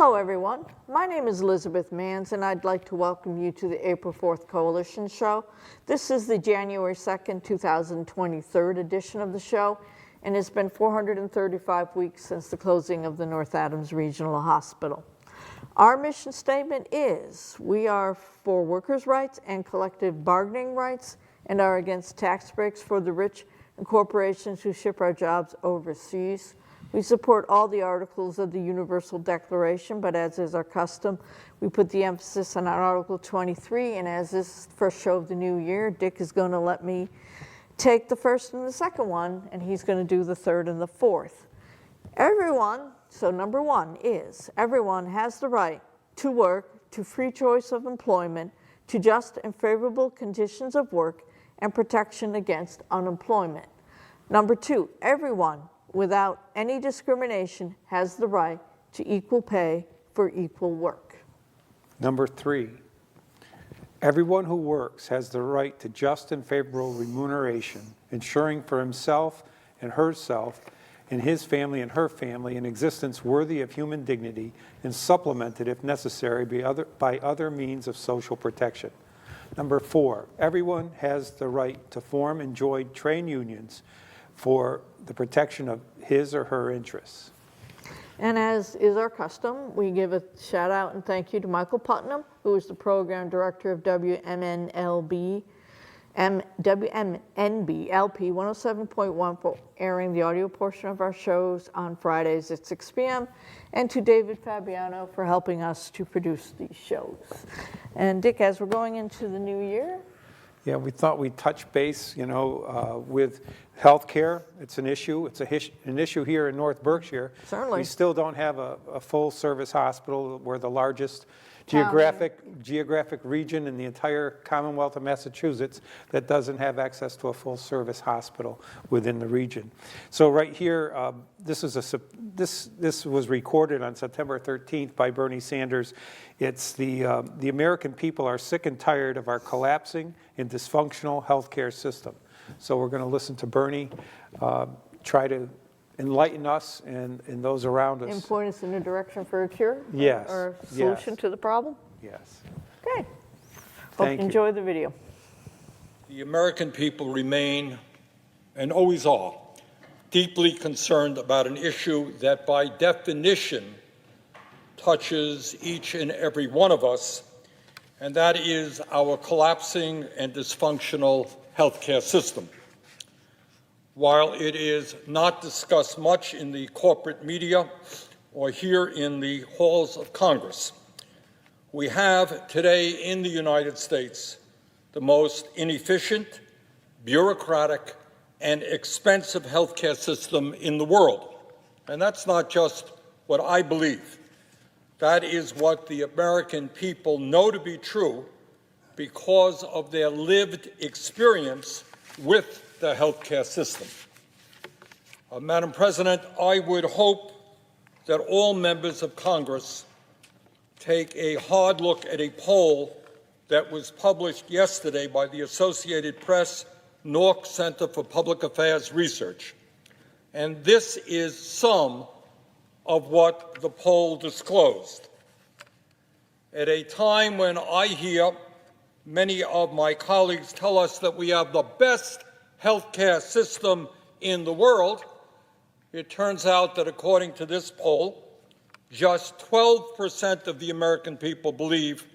Hello, everyone. My name is Elizabeth Manns, and I'd like to welcome you to the April 4th Coalition Show. This is the January 2nd, 2023 edition of the show, and it's been 435 weeks since the closing of the North Adams Regional Hospital. Our mission statement is, we are for workers' rights and collective bargaining rights and are against tax breaks for the rich and corporations who ship our jobs overseas. We support all the articles of the Universal Declaration, but as is our custom, we put the emphasis on Article 23, and as this is the first show of the new year, Dick is going to let me take the first and the second one, and he's going to do the third and the fourth. Everyone, so number one is, everyone has the right to work, to free choice of employment, to just and favorable conditions of work, and protection against unemployment. Number two, everyone, without any discrimination, has the right to equal pay for equal work. Number three, everyone who works has the right to just and favorable remuneration, ensuring for himself and herself and his family and her family an existence worthy of human dignity and supplemented, if necessary, by other means of social protection. Number four, everyone has the right to form and join trade unions for the protection of his or her interests. And as is our custom, we give a shout out and thank you to Michael Putnam, who is the program director of WMNLP LP 107.1 for airing the audio portion of our shows on Fridays at 6 p.m., and to David Fabiano for helping us to produce these shows. And Dick, as we're going into the new year, yeah, we thought we'd touch base, with healthcare. It's an issue. It's an issue here in North Berkshire. Certainly. We still don't have a full-service hospital. We're the largest geographic region in the entire Commonwealth of Massachusetts that doesn't have access to a full-service hospital within the region. So right here, this was recorded on September 13th by Bernie Sanders. It's the American people are sick and tired of our collapsing and dysfunctional healthcare system. So we're going to listen to Bernie try to enlighten us and those around us. and point us in a direction for a cure? Yes. Or a solution to the problem? Yes. Okay. Thank you. Enjoy the video. The American people remain, and always are, deeply concerned about an issue that by definition touches each and every one of us, and that is our collapsing and dysfunctional healthcare system. While it is not discussed much in the corporate media or here in the halls of Congress, we have today in the United States the most inefficient, bureaucratic, and expensive healthcare system in the world. And that's not just what I believe. That is what the American people know to be true because of their lived experience with the healthcare system. Madam President, I would hope that all members of Congress take a hard look at a poll that was published yesterday by the Associated Press NORC Center for Public Affairs Research. And this is some of what the poll disclosed. At a time when I hear many of my colleagues tell us that we have the best healthcare system in the world, it turns out that according to this poll, just 12% of the American people believe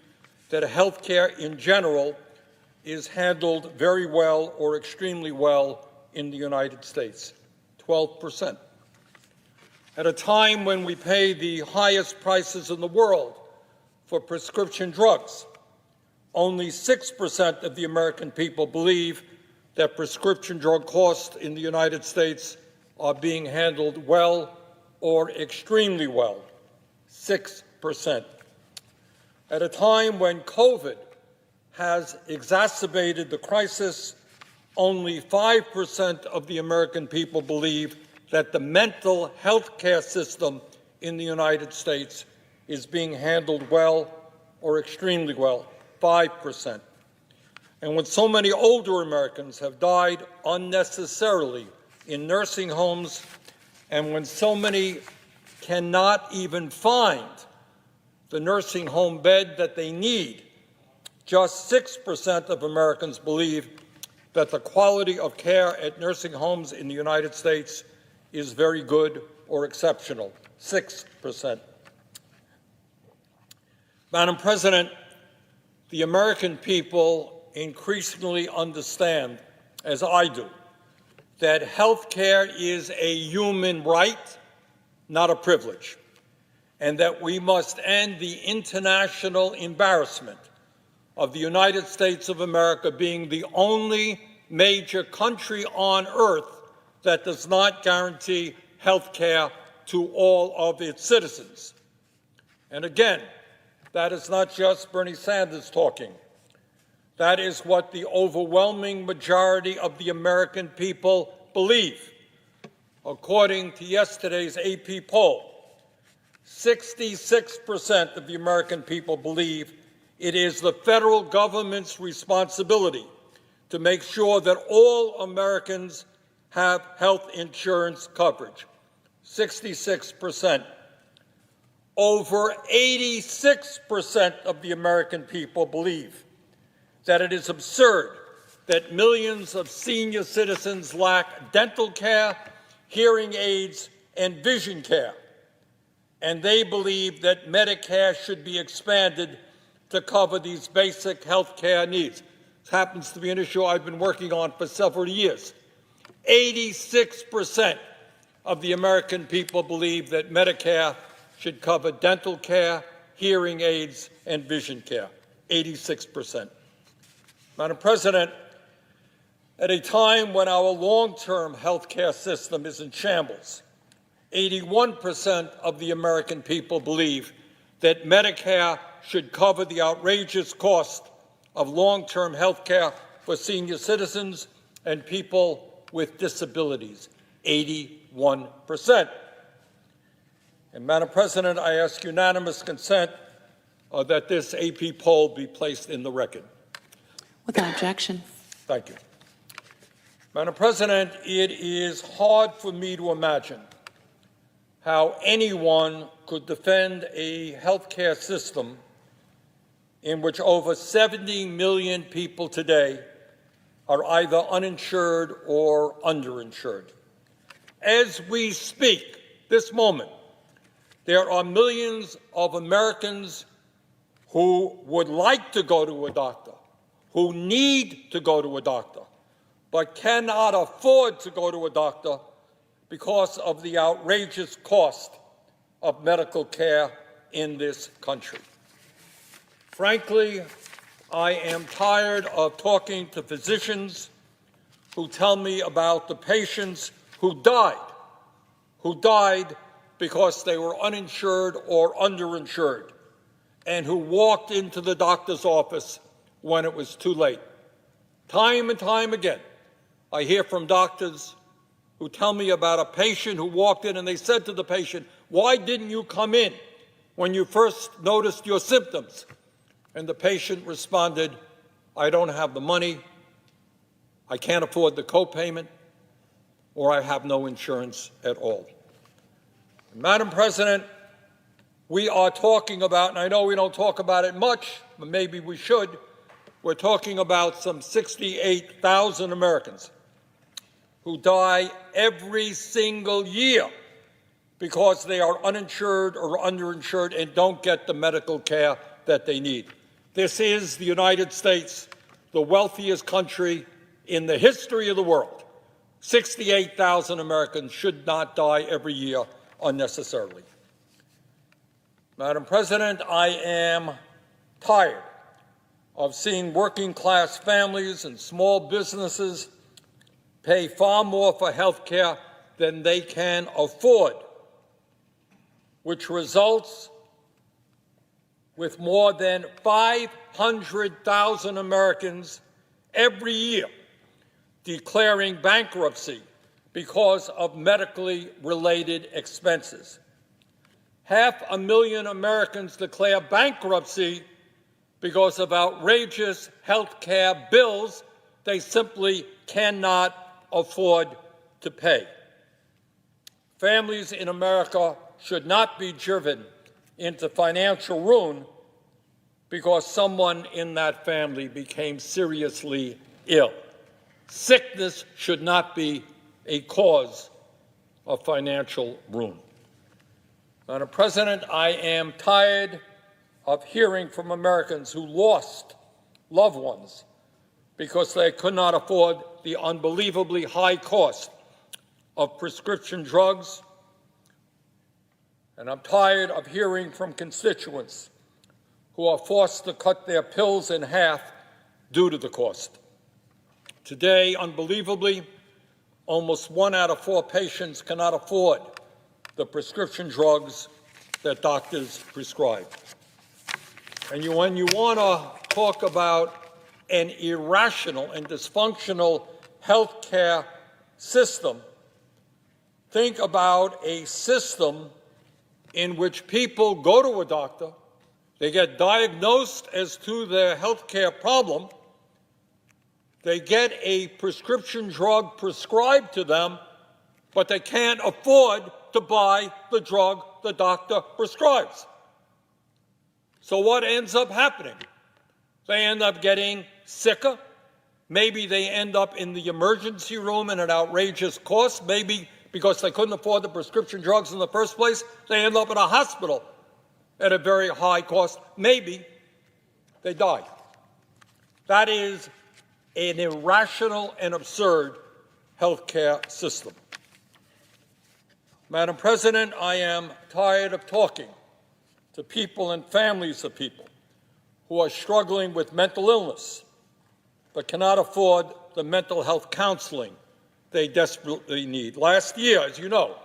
that healthcare in general is handled very well or extremely well in the United States. 12%. At a time when we pay the highest prices in the world for prescription drugs, only 6% of the American people believe that prescription drug costs in the United States are being handled well or extremely well. 6%. At a time when COVID has exacerbated the crisis, only 5% of the American people believe that the mental health care system in the United States is being handled well or extremely well. 5%. And when so many older Americans have died unnecessarily in nursing homes, and when so many cannot even find the nursing home bed that they need. Just 6% of Americans believe that the quality of care at nursing homes in the United States is very good or exceptional. 6%. Madam President, the American people increasingly understand, as I do, that health care is a human right, not a privilege, and that we must end the international embarrassment of the United States of America being the only major country on earth that does not guarantee health care to all of its citizens. And again, that is not just Bernie Sanders talking. That is what the overwhelming majority of the American people believe. According to yesterday's AP poll, 66% of the American people believe it is the federal government's responsibility to make sure that all Americans have health insurance coverage. 66%. Over 86% of the American people believe that it is absurd that millions of senior citizens lack dental care, hearing aids, and vision care. And they believe that Medicare should be expanded to cover these basic health care needs. This happens to be an issue I've been working on for several years. 86% of the American people believe that Medicare should cover dental care, hearing aids, and vision care. 86%. Madam President, at a time when our long-term health care system is in shambles, 81% of the American people believe that Medicare should cover the outrageous cost of long-term health care for senior citizens and people with disabilities. 81%. And Madam President, I ask unanimous consent that this AP poll be placed in the record. Without objection. Thank you. Madam President, it is hard for me to imagine how anyone could defend a health care system in which over 70 million people today are either uninsured or underinsured. As we speak, this moment, there are millions of Americans who would like to go to a doctor, who need to go to a doctor, but cannot afford to go to a doctor because of the outrageous cost of medical care in this country. Frankly, I am tired of talking to physicians who tell me about the patients who died because they were uninsured or underinsured, and who walked into the doctor's office when it was too late. Time and time again, I hear from doctors who tell me about a patient who walked in and they said to the patient, "Why didn't you come in when you first noticed your symptoms?" And the patient responded, "I don't have the money, I can't afford the copayment, or I have no insurance at all." Madam President, we are talking about, and I know we don't talk about it much, but maybe we should, we're talking about some 68,000 Americans who die every single year because they are uninsured or underinsured and don't get the medical care that they need. This is the United States, the wealthiest country in the history of the world. 68,000 Americans should not die every year unnecessarily. Madam President, I am tired of seeing working-class families and small businesses pay far more for health care than they can afford, which results with more than 500,000 Americans every year declaring bankruptcy because of medically related expenses. 500,000 Americans declare bankruptcy because of outrageous health care bills they simply cannot afford to pay. Families in America should not be driven into financial ruin because someone in that family became seriously ill. Sickness should not be a cause of financial ruin. Madam President, I am tired of hearing from Americans who lost loved ones because they could not afford the unbelievably high cost of prescription drugs. And I'm tired of hearing from constituents who are forced to cut their pills in half due to the cost. Today, unbelievably, almost 1 out of 4 patients cannot afford the prescription drugs that doctors prescribe. And when you want to talk about an irrational and dysfunctional health care system, think about a system in which people go to a doctor, they get diagnosed as to their health care problem, they get a prescription drug prescribed to them, but they can't afford to buy the drug the doctor prescribes. So what ends up happening? They end up getting sicker. Maybe they end up in the emergency room at an outrageous cost. Maybe because they couldn't afford the prescription drugs in the first place, they end up in a hospital at a very high cost. Maybe they die. That is an irrational and absurd health care system. Madam President, I am tired of talking to people and families of people who are struggling with mental illness but cannot afford the mental health counseling they desperately need. Last year, as you know,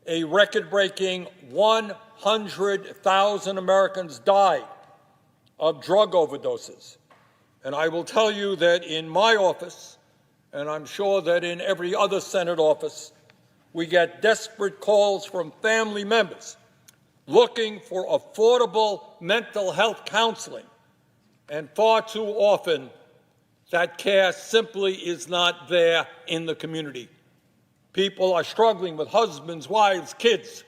a record-breaking 100,000 Americans died of drug overdoses. And I will tell you that in my office, and I'm sure that in every other Senate office, we get desperate calls from family members looking for affordable mental health counseling. And far too often, that care simply is not there in the community. People are struggling with husbands, wives, kids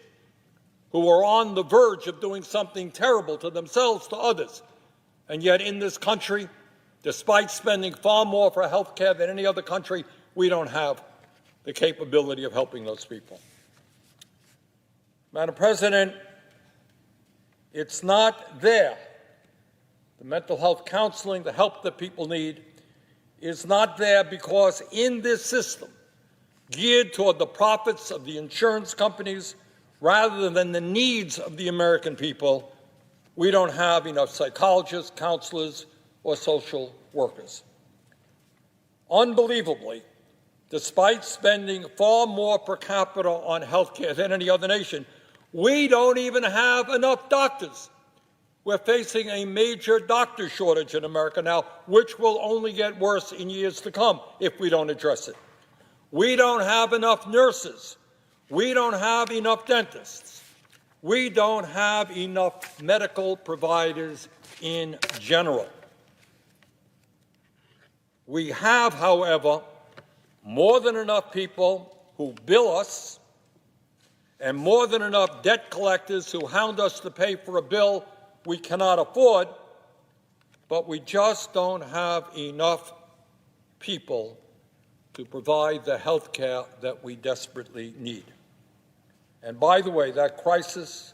who are on the verge of doing something terrible to themselves, to others. And yet in this country, despite spending far more for health care than any other country, we don't have the capability of helping those people. Madam President, it's not there. The mental health counseling, the help that people need, is not there because in this system, geared toward the profits of the insurance companies rather than the needs of the American people, we don't have enough psychologists, counselors, or social workers. Unbelievably, despite spending far more per capita on health care than any other nation, we don't even have enough doctors. We're facing a major doctor shortage in America now, which will only get worse in years to come if we don't address it. We don't have enough nurses. We don't have enough dentists. We don't have enough medical providers in general. We have, however, more than enough people who bill us and more than enough debt collectors who hound us to pay for a bill we cannot afford, but we just don't have enough people to provide the health care that we desperately need. And by the way, that crisis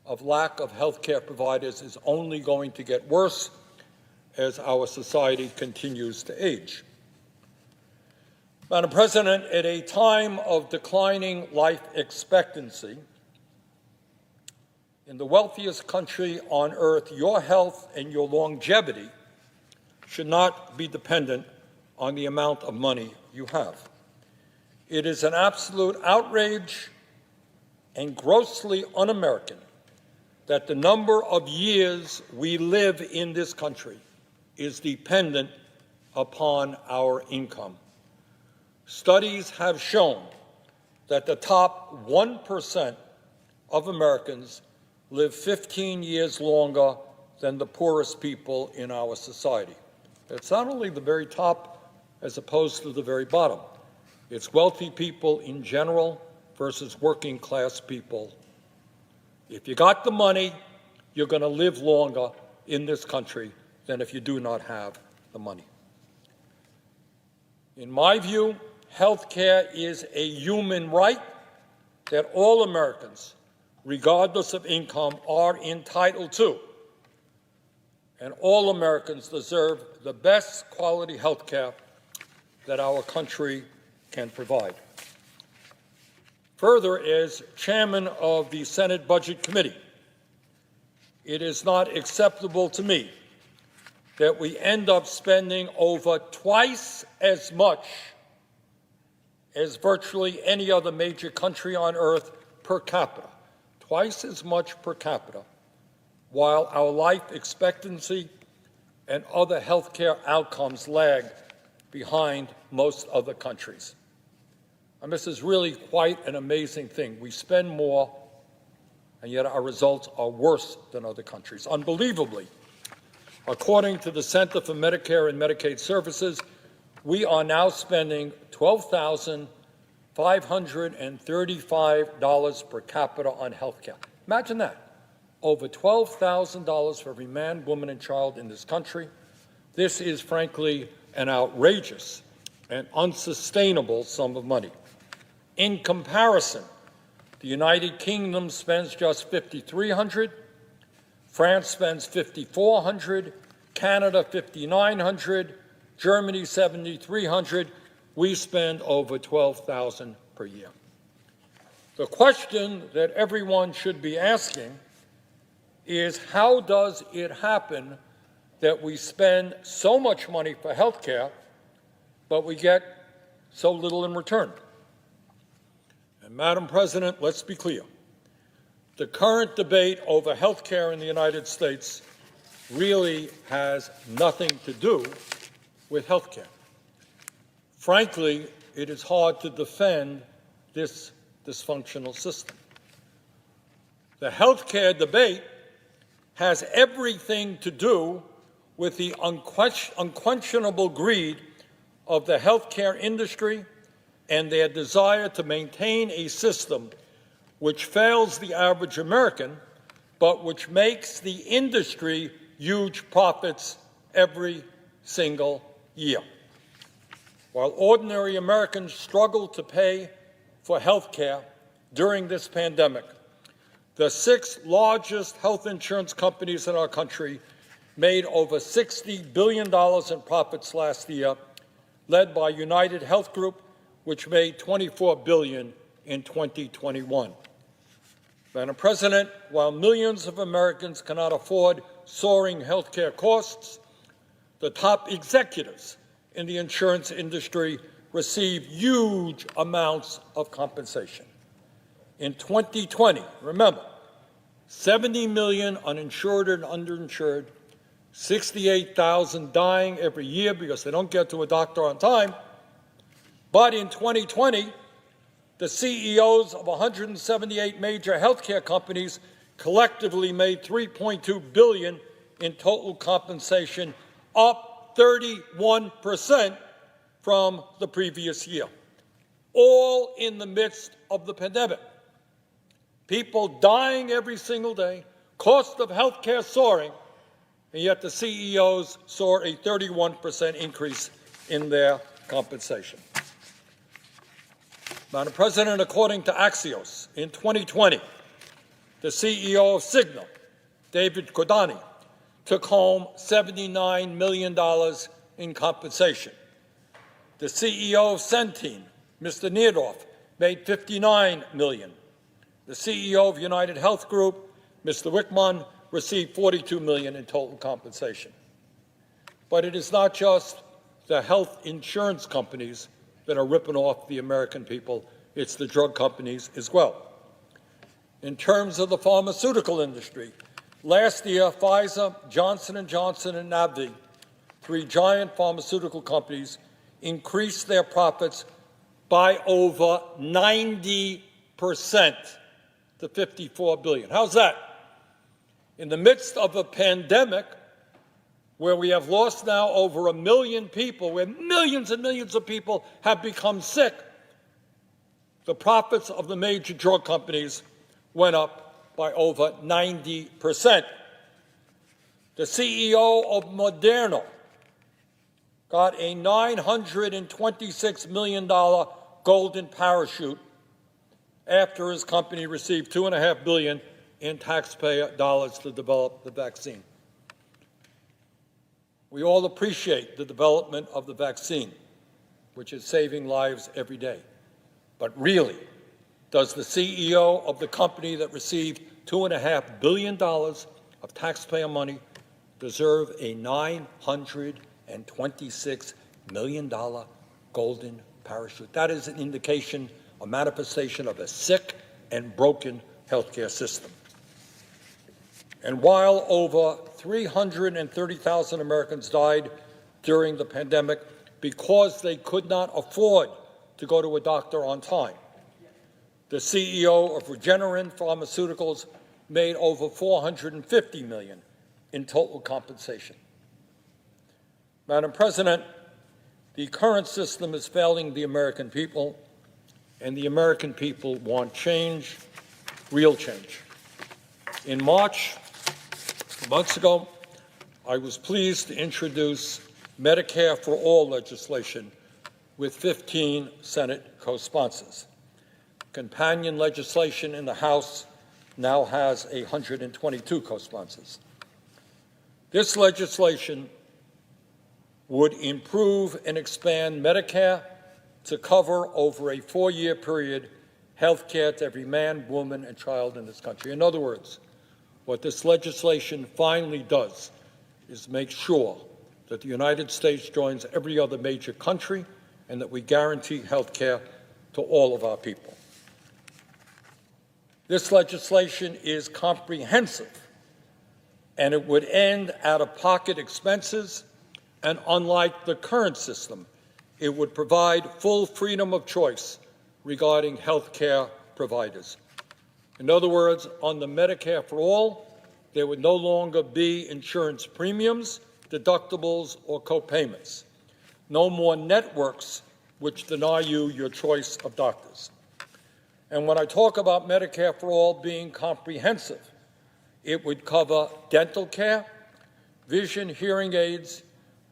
of lack of health care providers is only going to get worse as our society continues to age. Madam President, at a time of declining life expectancy, in the wealthiest country on earth, your health and your longevity should not be dependent on the amount of money you have. It is an absolute outrage and grossly un-American that the number of years we live in this country is dependent upon our income. Studies have shown that the top 1% of Americans live 15 years longer than the poorest people in our society. It's not only the very top as opposed to the very bottom. It's wealthy people in general versus working class people If you got the money, you're going to live longer in this country than if you do not have the money. In my view, health care is a human right that all Americans, regardless of income, are entitled to. And all Americans deserve the best quality health care that our country can provide. Further, as chairman of the Senate Budget Committee, it is not acceptable to me that we end up spending over twice as much as virtually any other major country on earth per capita, twice as much per capita, while our life expectancy and other health care outcomes lag behind most other countries. And this is really quite an amazing thing. We spend more, and yet our results are worse than other countries. Unbelievably, according to the Center for Medicare and Medicaid Services, we are now spending $12,535 per capita on health care. Imagine that. Over $12,000 for every man, woman, and child in this country. This is, frankly, an outrageous and unsustainable sum of money. In comparison, the United Kingdom spends just $5,300, France spends $5,400, Canada $5,900, Germany $7,300. We spend over $12,000 per year. The question that everyone should be asking is, how does it happen that we spend so much money for health care, but we get so little in return? And Madam President, let's be clear. The current debate over health care in the United States really has nothing to do with health care. Frankly, it is hard to defend this dysfunctional system. The health care debate has everything to do with the unquestionable greed of the healthcare industry and their desire to maintain a system which fails the average American, but which makes the industry huge profits every single year. While ordinary Americans struggle to pay for health care during this pandemic, the 6 largest health insurance companies in our country made over $60 billion in profits last year, led by United Health Group, which made $24 billion in 2021. Madam President, while millions of Americans cannot afford soaring health care costs, the top executives in the insurance industry receive huge amounts of compensation. In 2020, remember, 70 million uninsured and underinsured, 68,000 dying every year because they don't get to a doctor on time. But in 2020, the CEOs of 178 major healthcare companies collectively made $3.2 billion in total compensation, up 31% from the previous year, all in the midst of the pandemic. People dying every single day, cost of health care soaring, and yet the CEOs saw a 31% increase in their compensation. Madam President, according to Axios, in 2020, the CEO of Cigna, David Cordani, took home $79 million in compensation. The CEO of Centene, Mr. Neerdorf, made $59 million. The CEO of United Health Group, Mr. Wickman, received $42 million in total compensation. But it is not just the health insurance companies that are ripping off the American people, it's the drug companies as well. In terms of the pharmaceutical industry, last year, Pfizer, Johnson & Johnson, and AbbVie, 3 giant pharmaceutical companies, increased their profits by over 90% to $54 billion. How's that? In the midst of a pandemic where we have lost now over 1 million people, where millions and millions of people have become sick, the profits of the major drug companies went up by over 90%. The CEO of Moderna got a $926 million golden parachute after his company received $2.5 billion in taxpayer dollars to develop the vaccine. We all appreciate the development of the vaccine, which is saving lives every day. But really, does the CEO of the company that received $2.5 billion of taxpayer money deserve a $926 million golden parachute? That is an indication, a manifestation of a sick and broken healthcare system. And while over 330,000 Americans died during the pandemic because they could not afford to go to a doctor on time, the CEO of Regeneron Pharmaceuticals made over $450 million in total compensation. Madam President, the current system is failing the American people, and the American people want change, real change. In March, months ago, I was pleased to introduce Medicare for All legislation with 15 Senate co-sponsors. Companion legislation in the House now has 122 co-sponsors. This legislation would improve and expand Medicare to cover over a 4-year period health care to every man, woman, and child in this country. In other words, what this legislation finally does is make sure that the United States joins every other major country and that we guarantee health care to all of our people. This legislation is comprehensive, and it would end out-of-pocket expenses, and unlike the current system, it would provide full freedom of choice regarding health care providers. In other words, on the Medicare for All, there would no longer be insurance premiums, deductibles, or co-payments. No more networks which deny you your choice of doctors. And when I talk about Medicare for All being comprehensive, it would cover dental care, vision, hearing aids,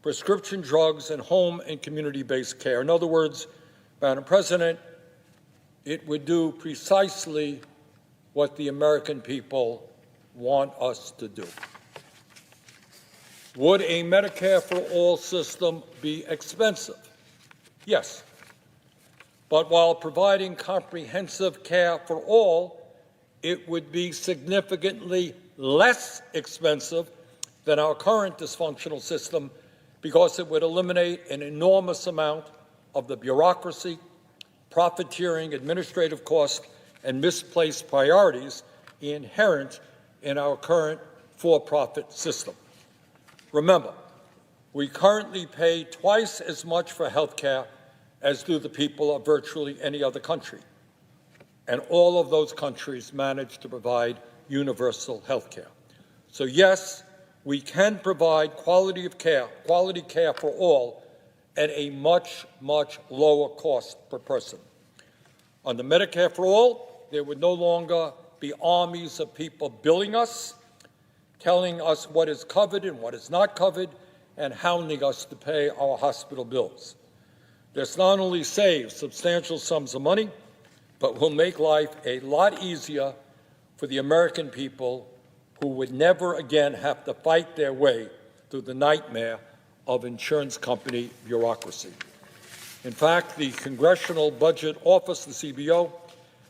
prescription drugs, and home and community-based care. In other words, Madam President, it would do precisely what the American people want us to do. Would a Medicare for All system be expensive? Yes. But while providing comprehensive care for all, it would be significantly less expensive than our current dysfunctional system because it would eliminate an enormous amount of the bureaucracy, profiteering, administrative costs, and misplaced priorities inherent in our current for-profit system. Remember, we currently pay twice as much for health care as do the people of virtually any other country. And all of those countries manage to provide universal health care. So yes, we can provide quality care for all at a much, much lower cost per person. On the Medicare for All, there would no longer be armies of people billing us, telling us what is covered and what is not covered, and hounding us to pay our hospital bills. This not only saves substantial sums of money, but will make life a lot easier for the American people who would never again have to fight their way through the nightmare of insurance company bureaucracy. In fact, the Congressional Budget Office, the CBO,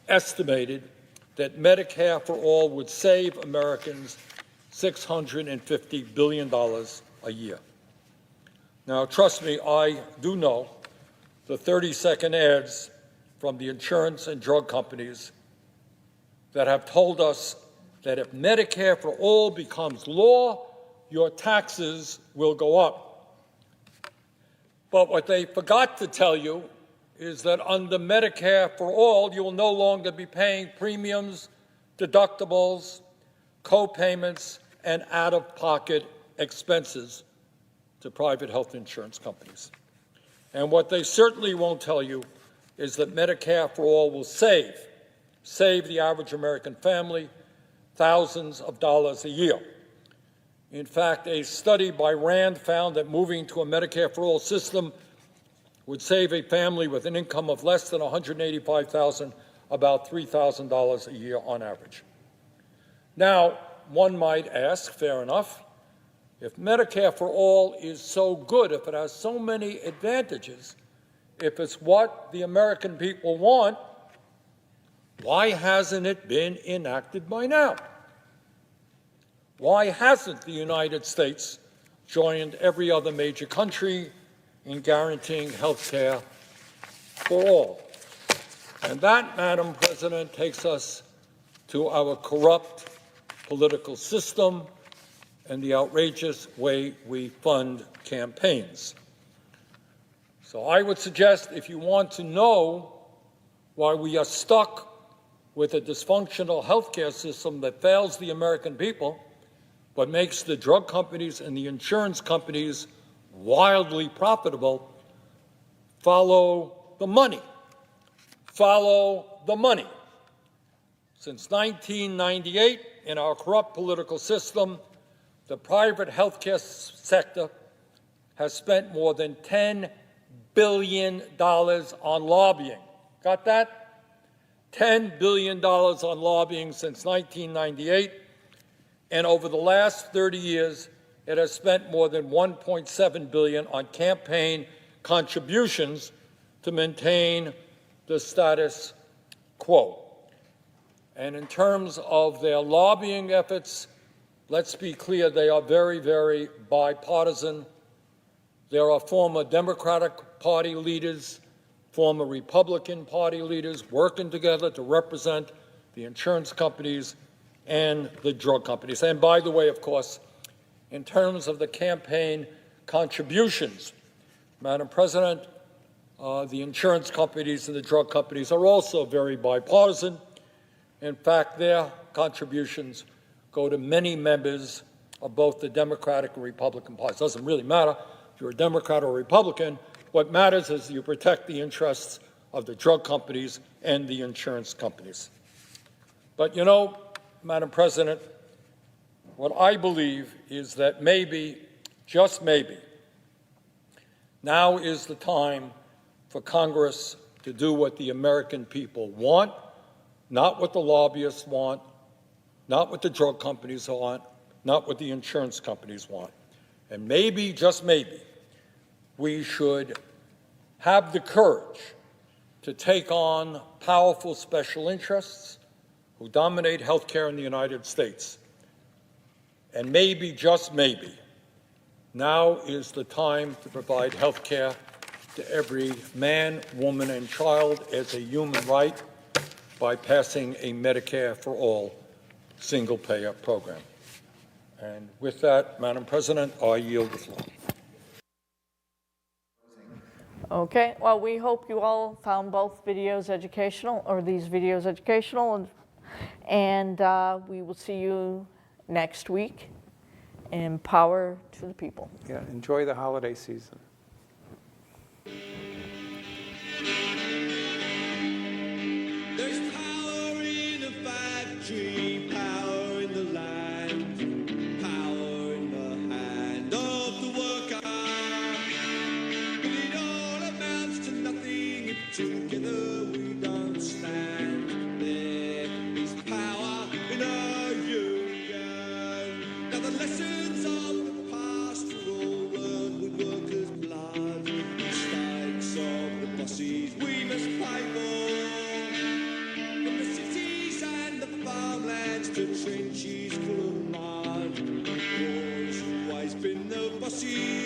estimated that Medicare for All would save Americans $650 billion a year. Now, trust me, I do know the 30-second ads from the insurance and drug companies that have told us that if Medicare for All becomes law, your taxes will go up. But what they forgot to tell you is that under Medicare for All, you will no longer be paying premiums, deductibles, co-payments, and out-of-pocket expenses to private health insurance companies. And what they certainly won't tell you is that Medicare for All will save the average American family thousands of dollars a year. In fact, a study by RAND found that moving to a Medicare for All system would save a family with an income of less than $185,000 about $3,000 a year on average. Now, one might ask, fair enough, if Medicare for All is so good, if it has so many advantages, if it's what the American people want, why hasn't it been enacted by now? Why hasn't the United States joined every other major country in guaranteeing health care for all? And that, Madam President, takes us to our corrupt political system and the outrageous way we fund campaigns. So I would suggest, if you want to know why we are stuck with a dysfunctional healthcare system that fails the American people, but makes the drug companies and the insurance companies wildly profitable, follow the money. Follow the money. Since 1998, in our corrupt political system, the private healthcare sector has spent more than $10 billion on lobbying. Got that? $10 billion on lobbying since 1998, and over the last 30 years, it has spent more than $1.7 billion on campaign contributions to maintain the status quo. And in terms of their lobbying efforts, let's be clear, they are very, very bipartisan. There are former Democratic Party leaders, former Republican Party leaders working together to represent the insurance companies and the drug companies. And by the way, of course, in terms of the campaign contributions, Madam President, the insurance companies and the drug companies are also very bipartisan. In fact, their contributions go to many members of both the Democratic and Republican parties. It doesn't really matter if you're a Democrat or a Republican. What matters is you protect the interests of the drug companies and the insurance companies. But you know, Madam President, what I believe is that maybe, just maybe, now is the time for Congress to do what the American people want, not what the lobbyists want, not what the drug companies want, not what the insurance companies want. And maybe, just maybe, we should have the courage to take on powerful special interests who dominate healthcare in the United States. And maybe, just maybe, now is the time to provide healthcare to every man, woman, and child as a human right by passing a Medicare for All single-payer program. And with that, Madam President, I yield the floor. Okay, well, we hope you all found both videos educational, or these videos educational, and we will see you next week. And power to the people. Yeah, enjoy the holiday season. There's power in the factory, power in the land, power in the hand of the worker. But it all amounts to nothing if together we don't stand. There is power in our union. Now the lessons of the past were all learned with workers' blood. Mistakes of the bosses we must pay for. From the cities and the farmlands to trenches full of mud. War's always been the bosses.